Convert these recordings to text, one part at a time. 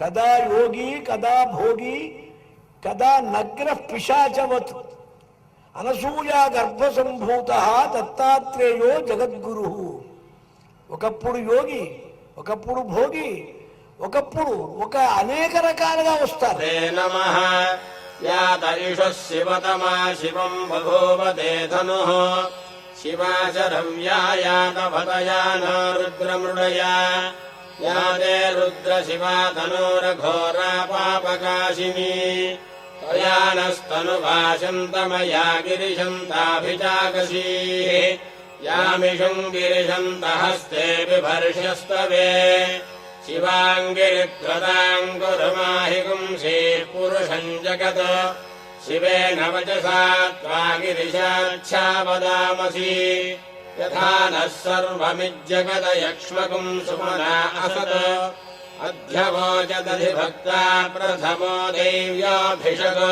कदा योगी कदा भोगी कदा नग्न पिशाचवत् అనసూయ గర్భ సంభూత దత్తాత్రేయో జగద్గురు. ఒకప్పుడు యోగి, ఒకప్పుడు భోగి, ఒకప్పుడు అనేక రకాలుగా వస్తారు. నమః యాత ఇషు శివతమా శివం బభూవతే ధనుః శివాశరవ్యాయాత భతయానో రుద్రమృడయా యాదే రుద్ర శివా ధనురఘోరా పాపకాశినీ స్తనుభాషంతమయా గిరిశంతాభిజాగసీః యామిషం గిరిశంతహస్తే బిభర్ష్యస్తవే శివాంగిరిత్వదాంగురుమాహి గుంసీః పురుషం జగత్ శివేన వచసా త్వా గిరిశాచ్ఛావదామసి యథా నః సర్వమిజ్జగద యక్ష్మకుం సుమనా అసత్ అధ్యవోచదధిభక్తా ప్రథమో దైవ్యాభిషక్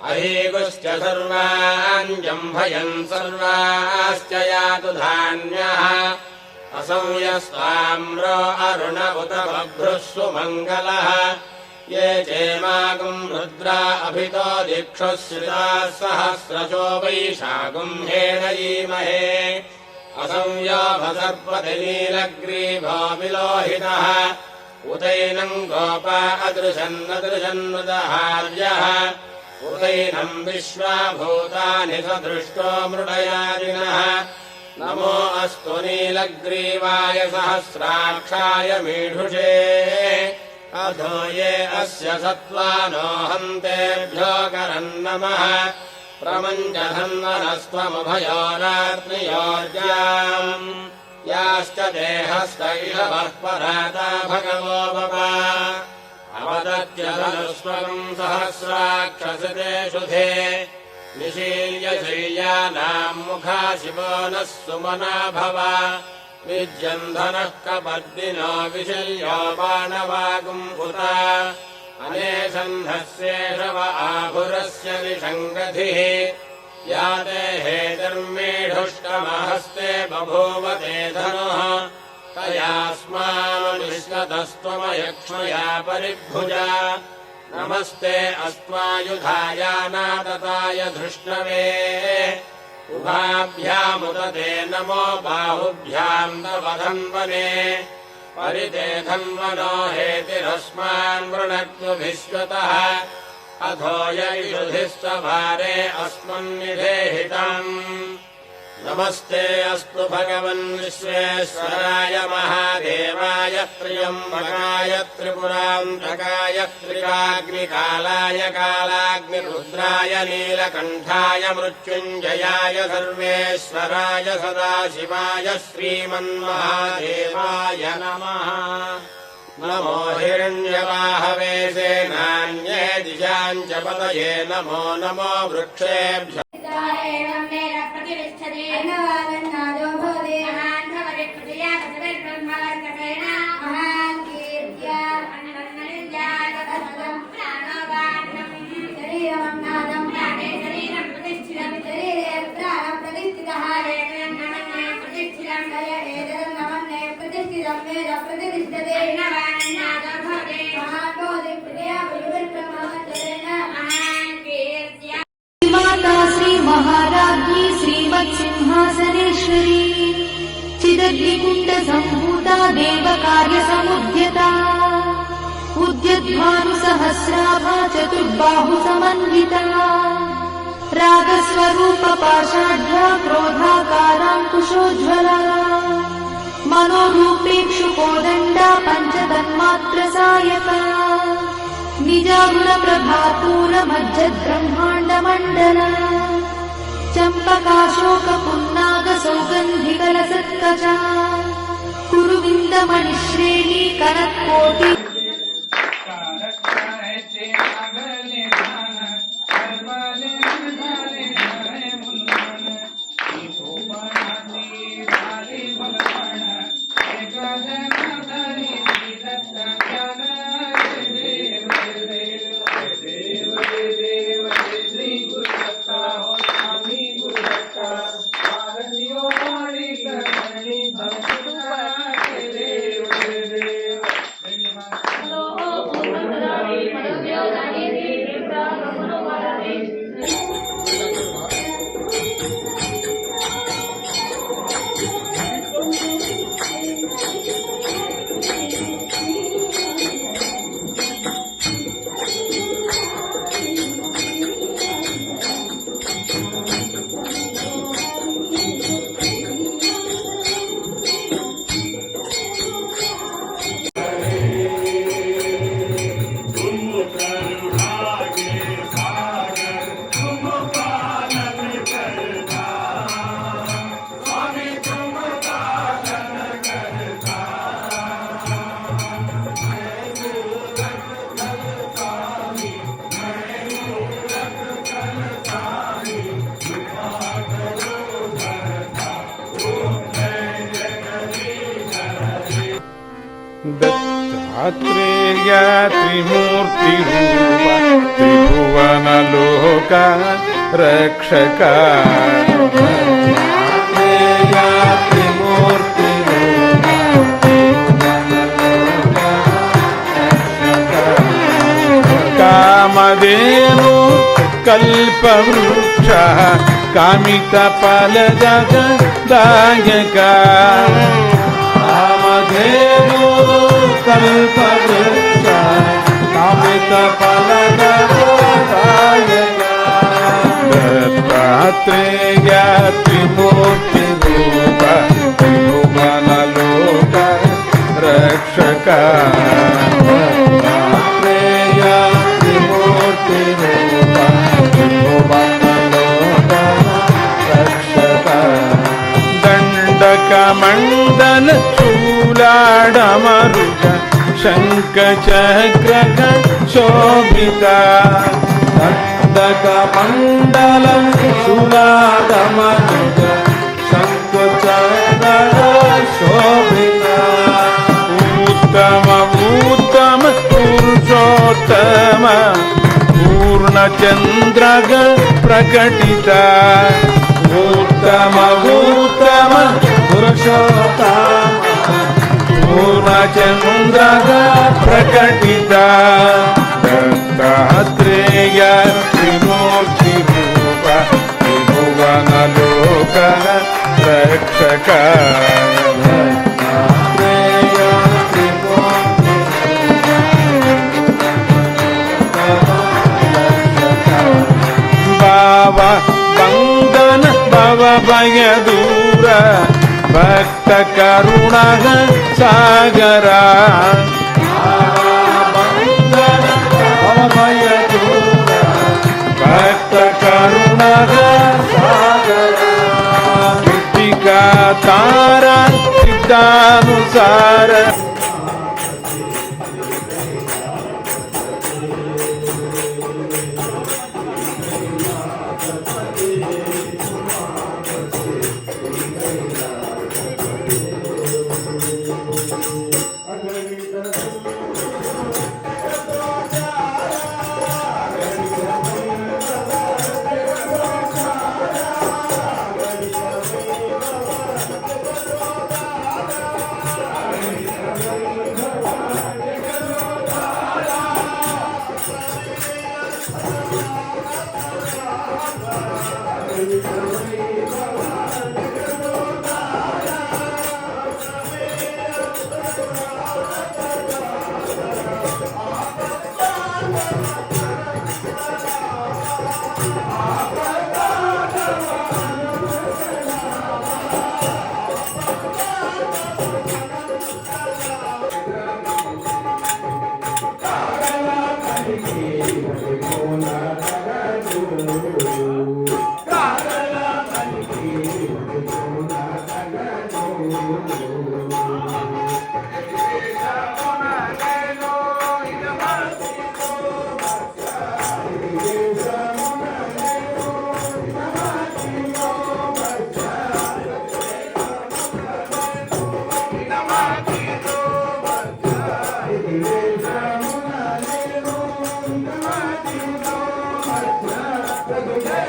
అహీగుశ్చ సర్వాన్ జంభయన్ సర్వాశ్చ యాతు ధాన్యః అసంయస్తామ్రో అరుణ ఉత బభ్రుః సుమంగళః ये चेमागुं रुद्रा अभितो दिक्षुः श्रिताः सहस्रशो वैशाखुं हेणयीमहे असंयोभसर्पतिनीलग्रीभो विलोहितः उतैनम् गोपा अदृशन्नदृशन्नुदहार्यः उतैनम् विश्वा भूतानि सदृष्टो मृडयादिनः नमो अस्तु नीलग्रीवाय सहस्राक्षाय मीढुषे अधो ये अस्य सत्त्वानो हन्तेभ्यो करन्नमः प्रमञ्जधन्वनस्त्वमभयोरात्मयोर्जाम् याश्च देहस्त इषवः पराता भगवो बपा अवदत्यधनुष्वम् सहस्राक्षसिते शुधे निशील्य शय्यानाम् मुखा शिवो नः सुमना भव विज्यन्धनः कपर्दिनो विशल्यो बाणवागुम्भुता अनेशन्धस्येषव आभुरस्य निषङ्गधिः या देहेतिर्मेढुष्टमहस्ते बभूवते धनुः तयास्मानुष्कतस्त्वमयक्ष्मया परिभुजा नमस्ते अस्त्वायुधायानादताय धृष्णवे उभाभ्यामुदते नमो बाहुभ्याम् तव धन्वने परिते धन्वनो हेतिरस्मान् वृणक्तुभिश्वतः अधो यैषुधिस्तभारे अस्मन्निधेहितम् नमस्ते अस्तु भगवन् विश्वेश्वराय महादेवाय त्र्यम्बकाय त्रिपुरान्तकाय त्रिकाग्निकालाय कालाग्निरुद्राय नीलकण्ठाय मृत्युञ्जयाय सर्वेश्वराय सदाशिवाय श्रीमन्महादेवाय नमः नमो हिरण्यवाहवे सेनान्ये दिशाम् च पतये नमो नमो वृक्षेभ्यः महाराज्ञी श्रीमत्सिंहासनेश्वरी चिदग्निकुण्ड सम्भूता देवकार्यसमुद्यता उद्यद्भानुसहस्राभा चतुर्बाहु समन्विता रागस्वरूप पाषाढ्या क्रोधाकाराङ्कुशोज्ज्वला मनोरूपेक्षुकोदण्डा पञ्चतन्मात्रसायका निजागुणप्रभापूरमज्जद्ब्रह्माण्डमण्डला चम्पकाशोकपुन्नागसौगन्धिकलसत्कचा कुरुविन्दमणिश्रेणी कनत्कोटि Thank you. దత్తాత్రేయ త్రిమూర్తిరూప త్రిభువనలోక రక్షక కామధేను కల్పవృక్ష కామిత ఫలదాయక కామధేను కల్పవృక్ష కామిత ఫలదాయక దత్తాత్రేయ త్రిమూర్తి రూప త్రిభువనలోక రక్షక దత్తాత్రేయ త్రిమూర్తి రూప త్రిభువనలోక రక్షక దండక మండల శూలాడమరుగ శంఖ చక్ర శోభిత దండక మండల శూలాడమరుగ శంఖ చక్ర శోభిత ఉత్తమ ఉత్తమ పురుషోత్తమ పూర్ణచంద్రగ ప్రకటిత ఉత్తమ ఉత్తమ పురుషోత్తమ పూర్ణచంద్రగ ప్రకటిత దత్తాత్రేయ త్రిమూర్తి రూప త్రిభువనలోక రక్షక దత్తాత్రేయ త్రిమూర్తి భావ బంధన భవ భయ దూర భక్త కరుణ సాగర బంధన భవ భయ దూర భక్త కరుణ సాగర కృతికా తార సిద్ధానుసార Jai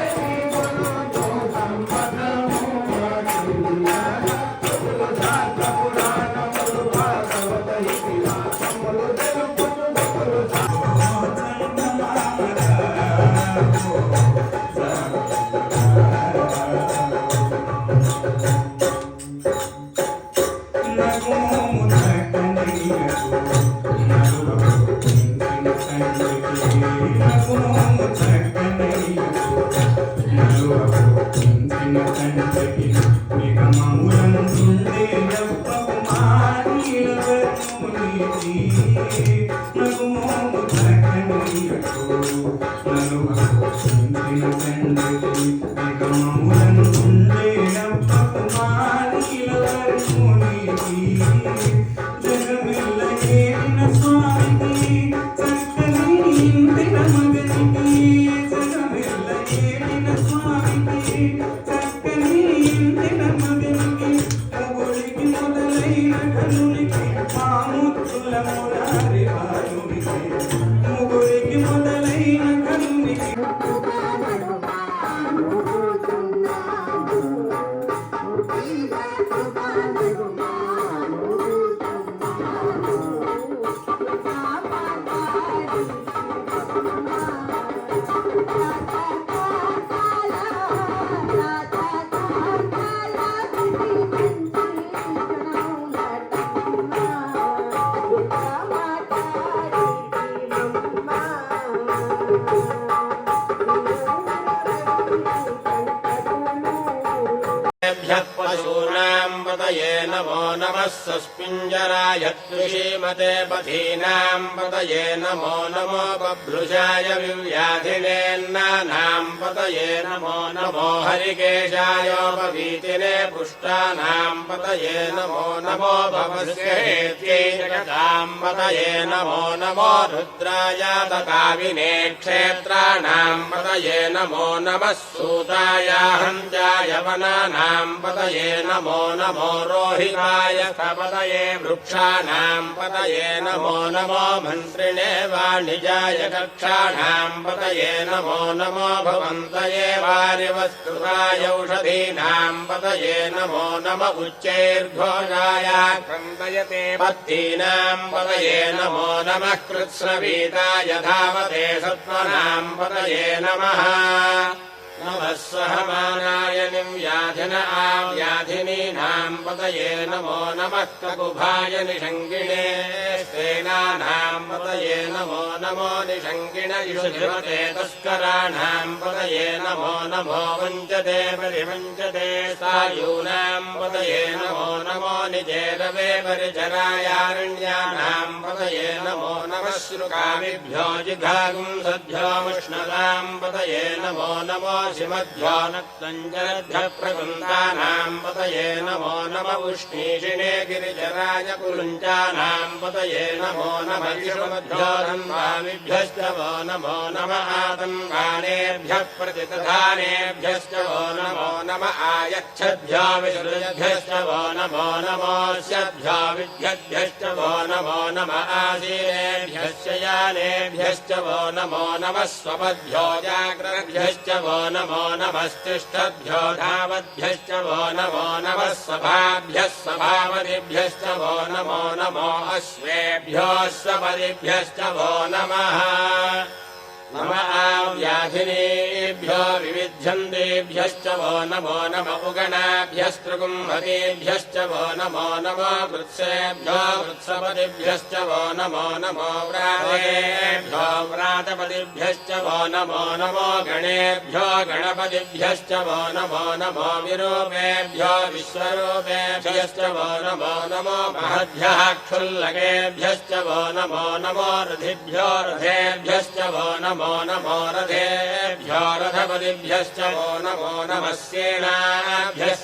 पशूनाम् पतये नमो नमः सस्पिञ्जराय श्रीमते पथीनाम् पतये नमो नमो बभ्रुषाय विव्याधिनेन्नानाम् पतये नमो नमो हरिकेशायोपवीतिने पुष्टानाम् पतये नमो नमो भवस्येत्यै जगताम् पतये नमो नमो रुद्राय तकाविने क्षेत्राणाम् पतये नमो नमः सूताय हन्त्याय वनानाम् पतये नमो नमो रोहिताय पतये वृक्षाणाम् पतये नमो नमो मन्त्रिणे वाणिजाय कक्षाणाम् पतये नमो नमो भवन्तये वारिवस्तुताय औषधीनाम् पतये नमो नम उच्चैर्घोषाय क्रन्दयते पत्तीनाम् पतये नमो नमः कृत्स्नवीताय धावते सत्त्वनाम् पतये नमः नमः सहमानाय निव्याधिन आव्याधिनीनाम् पतये नमो नमः ककुभाय निषङ्गिणे सेनानाम् पतये नमो नमो निषङ्गिण युषिवते तस्कराणाम् पतये नमो नमो वञ्चते परिवञ्चते सायूनाम् पतये नमो नमो निजेरवे परिचरायारण्यानाम् पतये नमो नमः श्रुकामिभ्यो जिघागुंसद्भ्योमुष्णदाम् पतये नमो नमो शिवभ्यो नक्तञ्जलभ्यप्रकुन्दानाम् पतये नमो नम उष्णीषिणे गिरिजराय कुलुञ्चानाम् पतये नमो नमः विष्णुभ्यो धन्वामिभ्यश्च वो नमो नम आतन्वानेभ्यः प्रतितधानेभ्यश्च वो नमो नम आयच्छद्भ्यो विसृजभ्यश्च वो नमो नमोऽस्यभ्यो विद्यद्भ्यश्च वो नमो नम आसीनेभ्यश्च यानेभ्यश्च वो नमो नमः स्वपद्भ्यो जाग्रभ्यश्च वो नमो नमस्तिष्ठद्भ्यो धावद्भ्यश्च वो नमो नमः सभाभ्यः सभावदिभ्यश्च वो नमो नमो अश्वेभ्यो स्वपदिभ्यश्च वो नमः नम आव्याधिनेभ्यो विविध्यन्तेभ्यश्च वो नमो नम उगणाभ्यस्त्रुकुम्भतेभ्यश्च वो नमो नमो वृत्सेभ्यो वृत्सपदिभ्यश्च वो नमो नमो व्रातेभ्यो व्रातपदिभ्यश्च वो नमो नमो गणेभ्यो गणपतिभ्यश्च वो नमो नमो विरूपेभ्यो विश्वरूपेभ्यश्च वो नमो नमो महद्भ्यः क्षुल्लकेभ्यश्च वो नमो नमो रथिभ्यो रथेभ्यश्च वो नमो नमो रथेभ्यो रथपतिभ्यश्च वो नमो नमः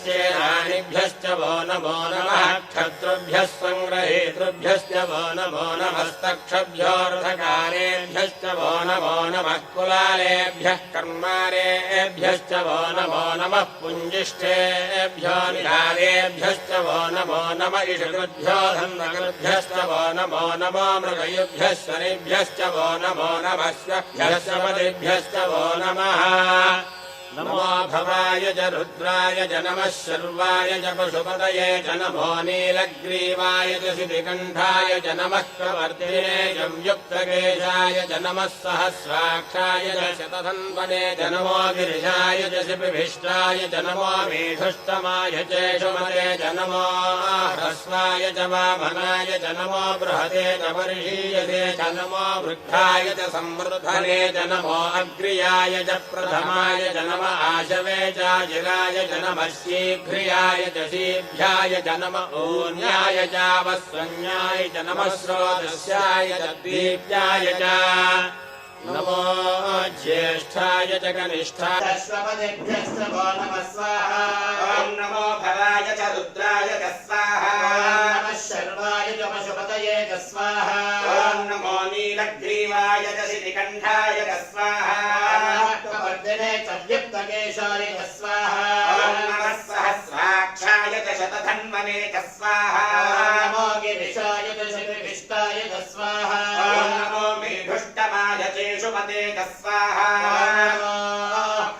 सेनाभ्यश्चेनानिभ्यश्च वो नमो नमः क्षत्रुभ्यः सङ्ग्रहेतृभ्यश्च वो नमो नमस्तक्षभ्यो रथकारेभ्यश्च वो नमो नमः कुलालेभ्यः कर्मारेभ्यश्च वो नमो नमः पुञ्जिष्ठेभ्यो निधारेभ्यश्च वो नमो नम इषकृभ्यो धन्वकृभ्यश्च वो नमो नमो मृगयुभ्यः शनिभ्यश्च वो नमो नमः पदेभ्यश्च वो नमः नमो भवाय च रुद्राय च नमः शर्वाय च पशुपतये च नमो नीलग्रीवाय च शितिकण्ठाय च नमः प्रवर्तिने संयुक्तकेशाय च नमः सहस्राक्षाय च शतधन्वने च नमो गिरिशाय च शिपिभिष्टाय च नमो मेघुष्टमाय चेषुमते च नमो ह्रस्वाय च वामनाय च नमो बृहते च वर्षीयते च नमो वृद्धाय च संवृद्धने च नमो अग्र्याय च प्रथमाय च नमो आशवे चाजिराय च नमः शीघ्रियाय च शीभ्याय च नम ऊन्याय चावस्वन्याय च नमः स्रोतस्याय च दीप्याय च नमो ज्येष्ठाय च कनिष्ठाय अश्वपदेभ्यस्तवो नमः स्वाहा ॐ नमो भवाय च रुद्राय च स्वाहा नमः शर्वाय च पशुपतये च स्वाहा ॐ नमो नीलग्रीवाय च शितिकण्ठाय च स्वाहा वर्धने च व्युक्तकेशाय च स्वाहा ॐ नमः सहस्राक्षाय च शतधन्वने च स्वाहा नमो गिरिशाय च शतविष्टाय च स्वाहा ॐ नमो मेढुष्टमाय चेषुपते च स्वाहा नमो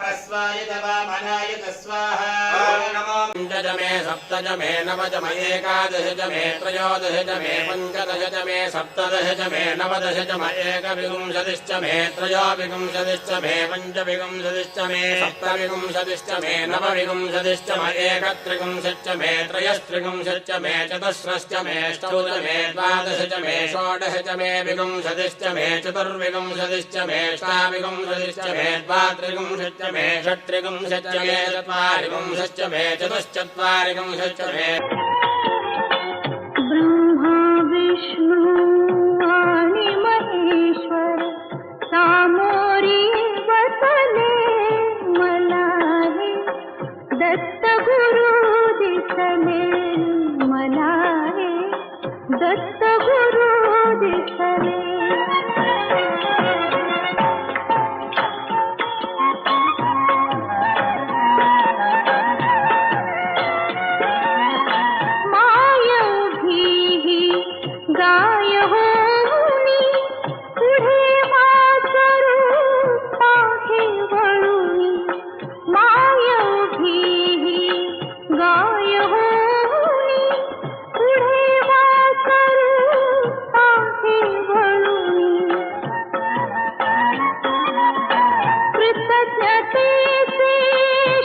ह्रस्वाय च वामनाय च स्वाहा ॐ नमो पञ्चज मे सप्तज मे नवज मे एकादश च मे त्रयोदश च मे पञ्चदश च मे सप्तदश च मे नवदश च मे एकविंशतिश्च मे त्रयोविंशतिश्च मे पञ्चविंशतिश्च मे सप्तविंशतिश्च मे नवविंशतिश्च मे एकत्रिंशच्च मे त्रयस्त्रिंशच्च मे चतुस्रश्च मे अष्टौ च मे द्वादश च मे षोडश च मे विंशतिश्च मे चतुर्विंशतिश्च मे अष्टाविंशतिश्च मे द्वात्रिंशच्च मे षट्त्रिंशच्च मे चत्वारिंशच्च मे चतुश्चत्वारिंशच्च मे ब्रह्मा विष्णु आणि महेश्वर सामोरी बसले मला हे दत्त गुरु दिसले मला हे दत्त गुरु दिसले गाय होऊनी पुढे वासरू पाहे वळूनी माय उभी गाय होऊनी पुढे वासरू पाहे वळूनी कृतज्ञतेचे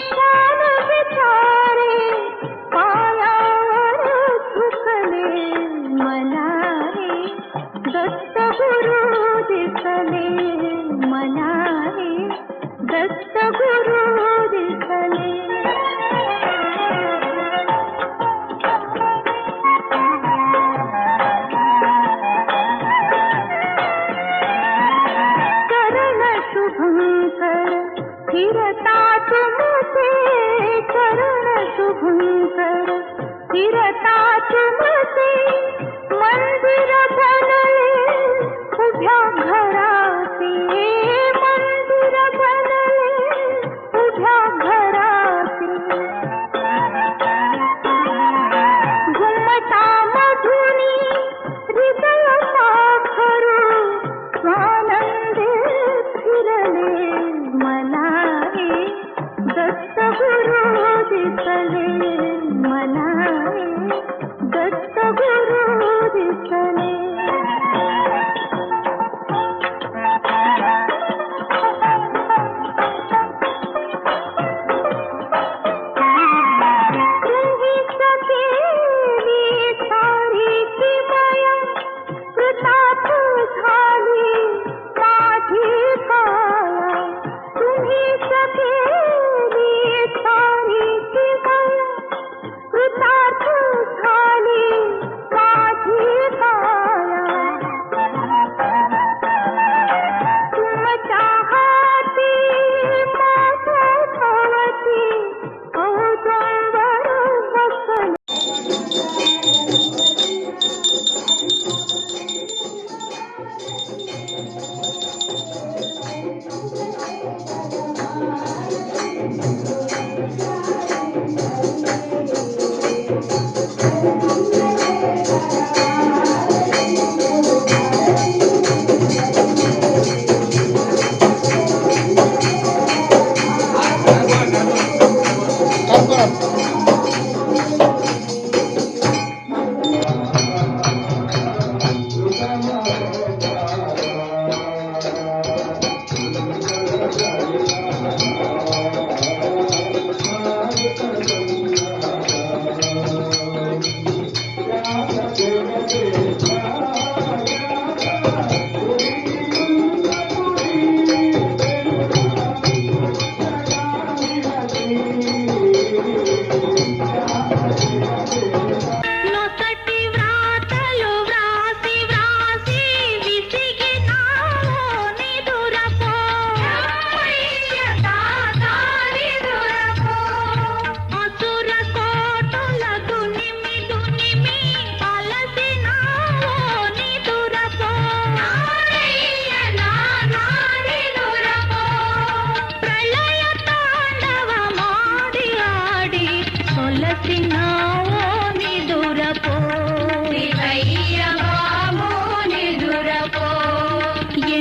शान विचारे पायावर झुकले मला हे दत्त गुरु दिसले मला हे दत्त गुरु दिसले चरण शुभंकर फिरता तुमचे चरण शुभंकर फिरता तुमचे मंदिर बनले उभ्या घराचे मंदिर बनले उभ्या घराचे घुमटा मधुनी हृदय साखरू स्वानंदे फिरले मला हे दत्त गुरु दिसले मला हे दत्त गुरु दिसले तुम्ही सकेली सारी किमया कृतार्थ झाली माझी काया तुम्ही सकेली सारी किमया कृतार्थ झाली माझी काया तुमच्या हाती माझ्या भवती औदुंबर बसले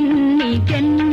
ఎన్ని జన్మ